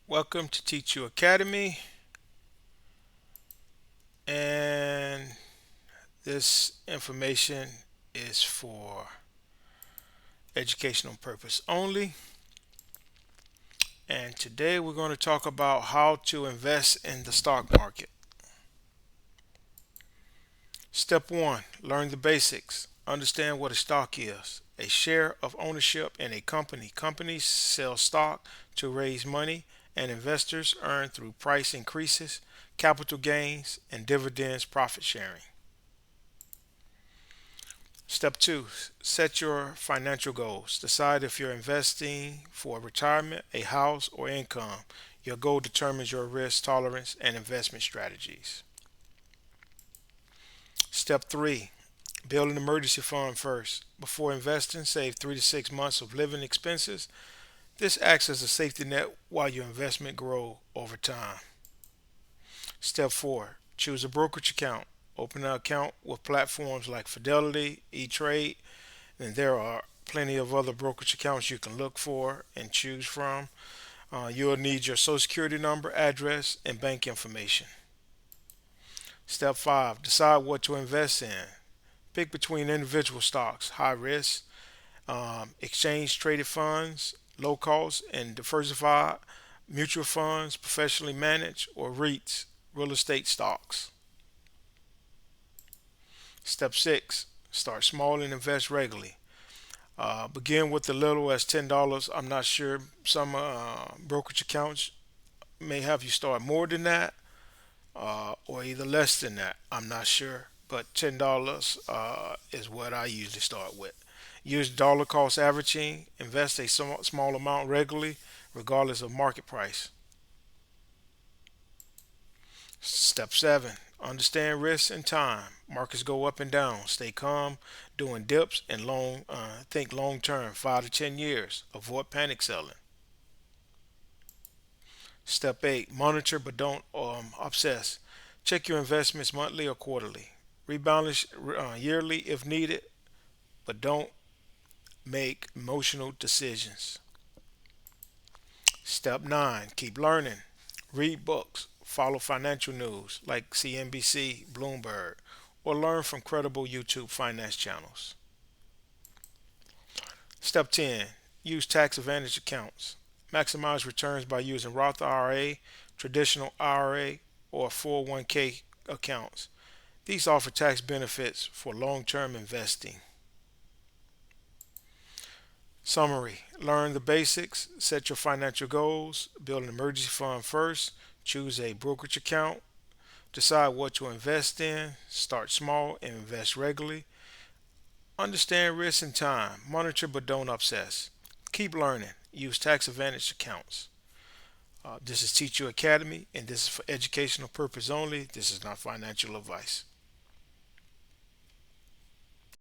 Welcome to Teach You Academy, and this information is for educational purpose only. And today we're going to talk about how to invest in the stock market. Step 1, learn the basics. Understand what a stock is. A share of ownership in a company. Companies sell stock to raise money, and investors earn through price increases, capital gains, and dividends profit sharing. Step 2, set your financial goals. Decide if you're investing for retirement, a house, or income. Your goal determines your risk tolerance and investment strategies. Step 3, build an emergency fund first. Before investing, save 3 to 6 months of living expenses. This acts as a safety net while your investment grows over time. Step 4, choose a brokerage account. Open an account with platforms like Fidelity, E-Trade, and there are plenty of other brokerage accounts you can look for and choose from. You'll need your social security number, address, and bank information. Step 5, decide what to invest in. Pick between individual stocks, high risk, exchange traded funds, low cost, and diversified mutual funds, professionally managed, or REITs, real estate stocks. Step 6, start small and invest regularly. Begin with the little as $10. I'm not sure, some brokerage accounts may have you start more than that or either less than that. I'm not sure, but $10 is what I usually start with. Use dollar cost averaging. Invest a small amount regularly, regardless of market price. Step 7, understand risks and time. Markets go up and down. Stay calm during dips and think long term, 5 to 10 years. Avoid panic selling. Step 8, monitor but don't obsess. Check your investments monthly or quarterly. Rebalance yearly if needed, but don't make emotional decisions. Step 9, keep learning. Read books, follow financial news like CNBC, Bloomberg, or learn from credible YouTube finance channels. Step 10, use tax advantage accounts. Maximize returns by using Roth IRA, traditional IRA, or 401k accounts. These offer tax benefits for long term investing. Summary: learn the basics, set your financial goals, build an emergency fund first, choose a brokerage account, decide what to invest in, start small and invest regularly, understand risk and time, monitor but don't obsess, keep learning, use tax advantage accounts. This is Teach You Academy, and this is for educational purpose only. This is not financial advice.